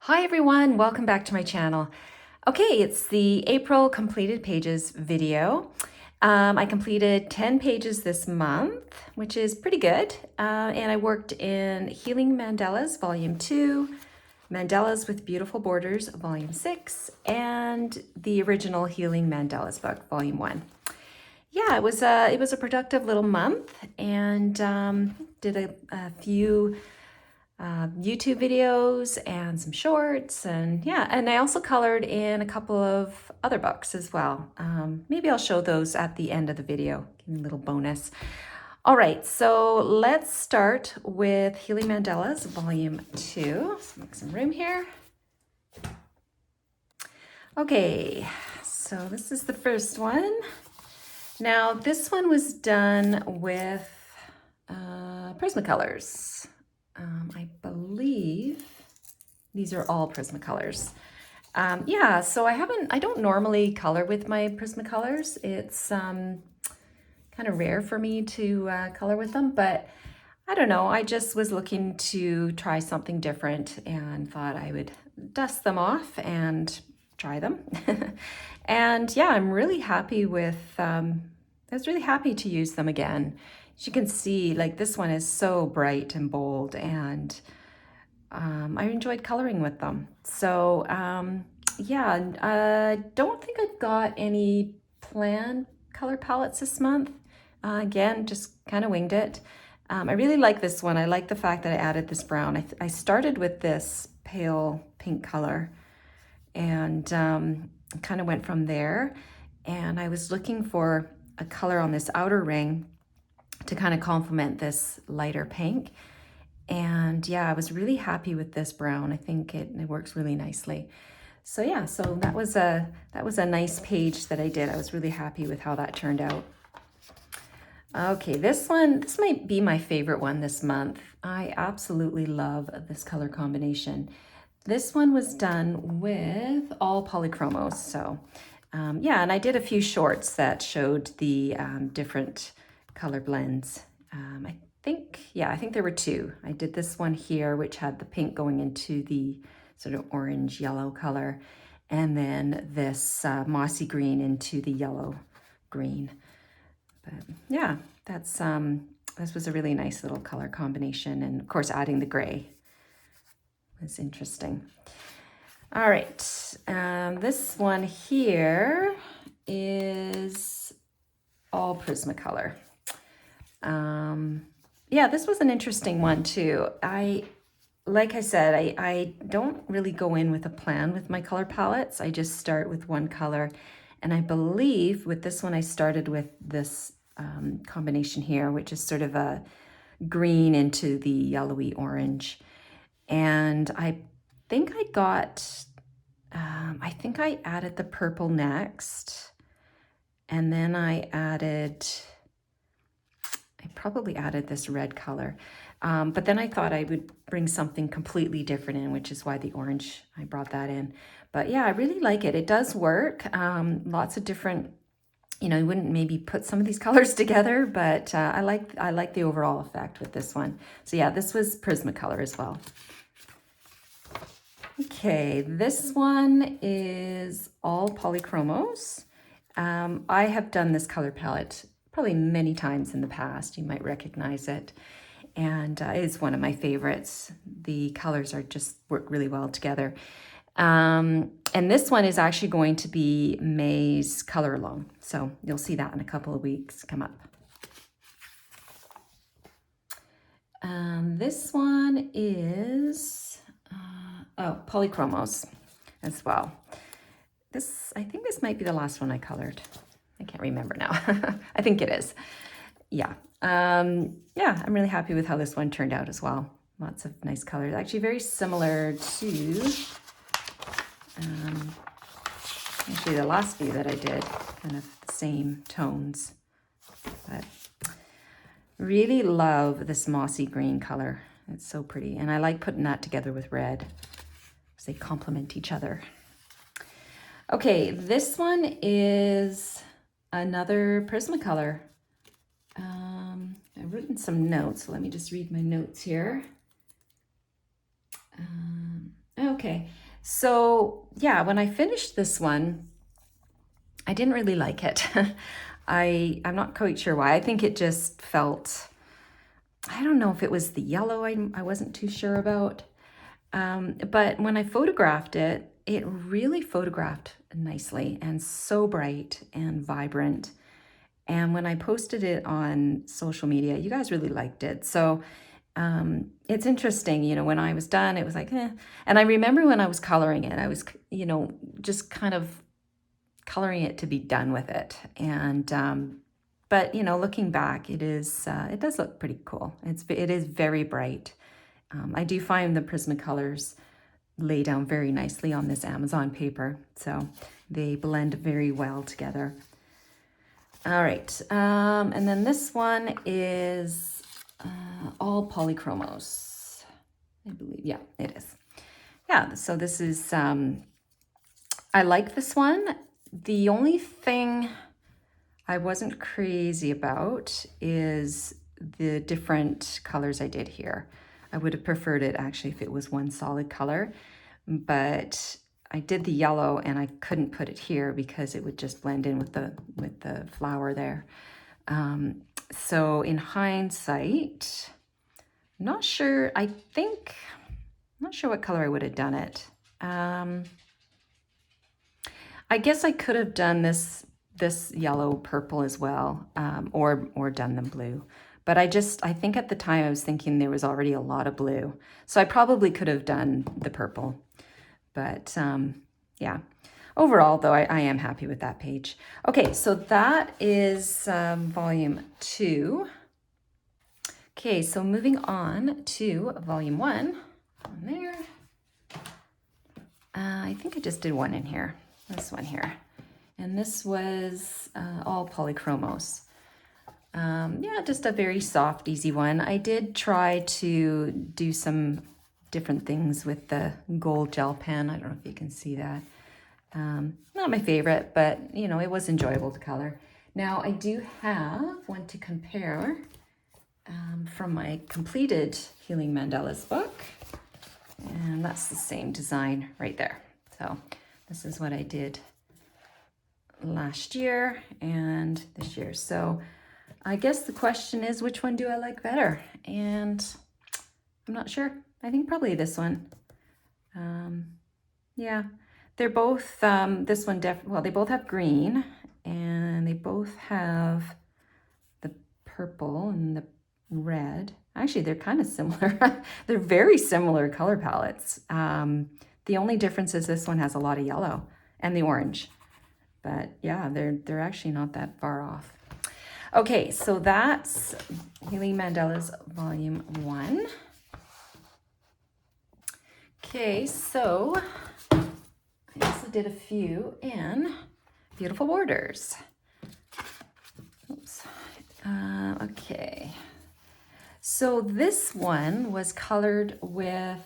Hi everyone, welcome back to my channel. Okay, it's the April completed pages video. I completed 10 pages this month, which is pretty good. And I worked in Healing Mandalas, Volume 2, Mandalas with Beautiful Borders, Volume 6, and the original Healing Mandalas book, Volume 1. Yeah, it was a productive little month, and did a few YouTube videos and some shorts, and yeah, and I also colored in a couple of other books as well. Maybe I'll show those at the end of the video, give me a little bonus. All right, so let's start with Healing Mandalas, Volume 2. Let's make some room here. Okay, so this is the first one. Now, this one was done with Prismacolors. I believe these are all Prismacolors. Yeah, so I don't normally color with my Prismacolors. It's kind of rare for me to color with them, but I don't know, I just was looking to try something different and thought I would dust them off and try them. And yeah, I'm really happy with, I was really happy to use them again. As you can see, like this one is so bright and bold, and I enjoyed coloring with them. So yeah, I don't think I've got any planned color palettes this month. Again, just kind of winged it. I really like this one. I like the fact that I added this brown. I started with this pale pink color and kind of went from there. And I was looking for a color on this outer ring to kind of complement this lighter pink. And yeah, I was really happy with this brown. I think it works really nicely. So yeah, so that was a nice page that I did. I was really happy with how that turned out. Okay, this might be my favorite one this month. I absolutely love this color combination. This one was done with all polychromos. So yeah, and I did a few shorts that showed the different color blends. I think there were two. I did this one here, which had the pink going into the sort of orange yellow color, and then this mossy green into the yellow green. But yeah, this was a really nice little color combination, and of course adding the gray was interesting. All right, this one here is all Prismacolor. Yeah, this was an interesting one too. Like I said, I don't really go in with a plan with my color palettes. I just start with one color. And I believe with this one, I started with this combination here, which is sort of a green into the yellowy orange. And I think I think I added the purple next. And then I probably added this red color. But then I thought I would bring something completely different in, which is why the orange, I brought that in. But yeah, I really like it. It does work. Lots of different, you know, you wouldn't maybe put some of these colors together, but I like the overall effect with this one. So yeah, this was Prismacolor as well. Okay, this one is all polychromos. I have done this color palette probably many times in the past. You might recognize it. And it's one of my favorites. The colors just work really well together. And this one is actually going to be May's color along. So you'll see that in a couple of weeks come up. This one is, polychromos as well. I think this might be the last one I colored. I can't remember now. I think it is. Yeah. Yeah, I'm really happy with how this one turned out as well. Lots of nice colors. Actually very similar to actually the last few that I did, kind of the same tones. But really love this mossy green color. It's so pretty. And I like putting that together with red because they complement each other. Okay, this one is another Prismacolor. I've written some notes, so let me just read my notes here. Okay, Okay, so yeah, when I finished this one, I didn't really like it. I'm not quite sure why. I think it just felt, I don't know if it was the yellow I wasn't too sure about. But when I photographed it, it really photographed nicely and so bright and vibrant. And when I posted it on social media, you guys really liked it. So it's interesting, you know, when I was done, it was like, eh. And I remember when I was coloring it, I was, you know, just kind of coloring it to be done with it. And, but, you know, looking back, it does look pretty cool. It is very bright. I do find the Prismacolors lay down very nicely on this Amazon paper. So they blend very well together. All right, and then this one is all polychromos, I believe. Yeah, it is. Yeah, so this is, I like this one. The only thing I wasn't crazy about is the different colors I did here. I would have preferred it actually if it was one solid color, but I did the yellow and I couldn't put it here because it would just blend in with the flower there. So in hindsight, not sure, not sure what color I would have done it. I guess I could have done this yellow purple as well, or done them blue. But I think at the time I was thinking there was already a lot of blue. So I probably could have done the purple. But yeah, overall though, I am happy with that page. Okay, so that is volume 2. Okay, so moving on to volume 1. On there. I think I just did one in here. This one here. And this was all polychromos. Yeah, just a very soft, easy one. I did try to do some different things with the gold gel pen. I don't know if you can see that. Not my favorite, but you know, it was enjoyable to color. Now I do have one to compare from my completed Healing Mandalas book. And that's the same design right there. So this is what I did last year and this year. So I guess the question is, which one do I like better? And I'm not sure. I think probably this one. Yeah, they're both, this one, well, they both have green and they both have the purple and the red. Actually, they're kind of similar. They're very similar color palettes. The only difference is this one has a lot of yellow and the orange. But yeah, they're actually not that far off. Okay, so that's Healing Mandalas Volume 1. Okay, so I also did a few in Beautiful Borders. Oops. Okay. So this one was colored with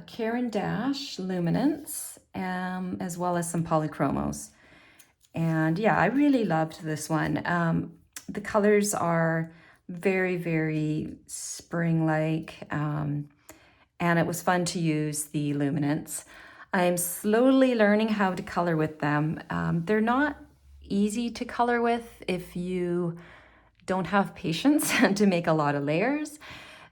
Caran d'Ache Luminance, as well as some polychromos. And yeah, I really loved this one. The colors are very, very spring-like, and it was fun to use the luminance. I'm slowly learning how to color with them. They're not easy to color with if you don't have patience to make a lot of layers,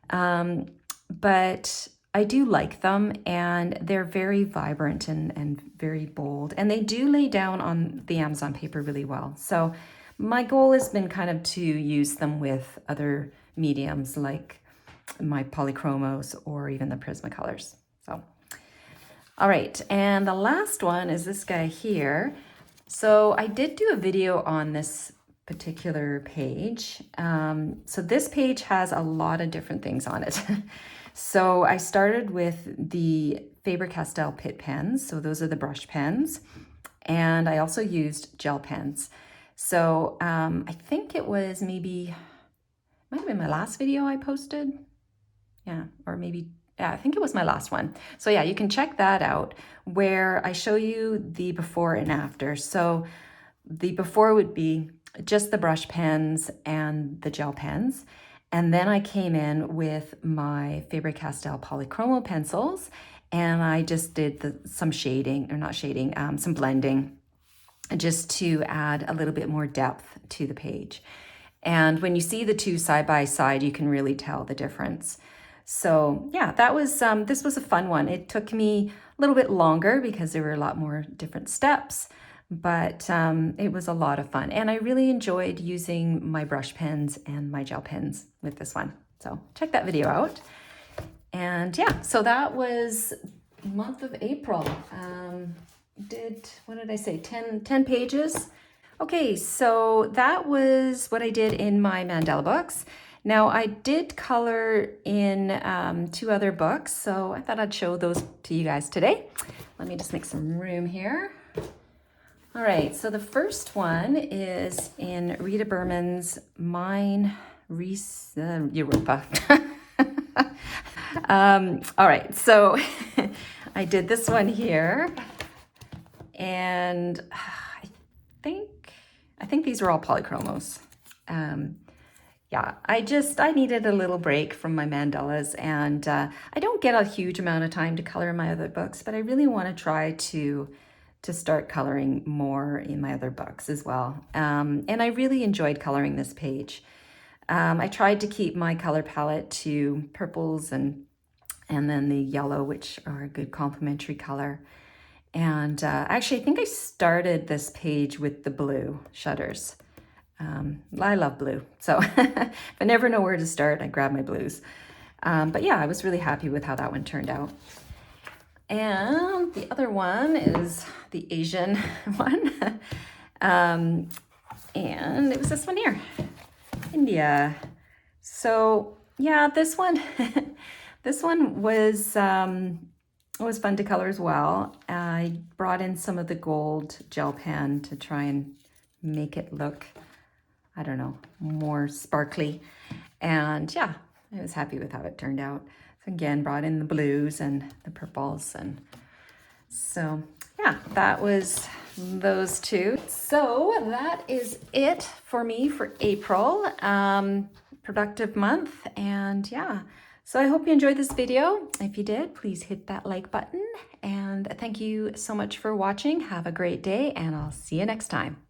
but I do like them, and they're very vibrant and very bold, and they do lay down on the Amazon paper really well. So my goal has been kind of to use them with other mediums like my polychromos or even the Prismacolors. So, all right, and the last one is this guy here. So I did do a video on this particular page. So this page has a lot of different things on it. So I started with the Faber-Castell Pitt pens. So those are the brush pens. And I also used gel pens. So I think it was maybe, might have been my last video I posted. Yeah, or maybe, yeah, I think it was my last one. So yeah, you can check that out where I show you the before and after. So the before would be just the brush pens and the gel pens. And then I came in with my Faber-Castell polychromo pencils and I just did some shading, or not shading, some blending, just to add a little bit more depth to the page. And when you see the two side by side, you can really tell the difference. So yeah, that was this was a fun one. It took me a little bit longer because there were a lot more different steps, but it was a lot of fun. And I really enjoyed using my brush pens and my gel pens with this one. So check that video out. And yeah, so that was month of April. What did I say? 10 pages. Okay, so that was what I did in my mandala books. Now I did color in 2 other books, so I thought I'd show those to you guys today. Let me just make some room here. All right, so the first one is in Rita Berman's Mine Europa. All right, so I did this one here, and I think these were all polychromos. Yeah, I needed a little break from my mandalas, and I don't get a huge amount of time to color in my other books, but I really want to try to start coloring more in my other books as well. And I really enjoyed coloring this page. I tried to keep my color palette to purples and then the yellow, which are a good complementary color. And actually, I think I started this page with the blue shutters. I love blue, so if I never know where to start, I grab my blues. But yeah, I was really happy with how that one turned out. And the other one is the Asian one. And it was this one here, India. So yeah, this one, this one was fun to color as well. I brought in some of the gold gel pen to try and make it look, I don't know, more sparkly. And yeah, I was happy with how it turned out. So again, brought in the blues and the purples. And so yeah, that was those 2. So that is it for me for April. Productive month. And yeah, so I hope you enjoyed this video. If you did, please hit that like button. And thank you so much for watching. Have a great day, and I'll see you next time.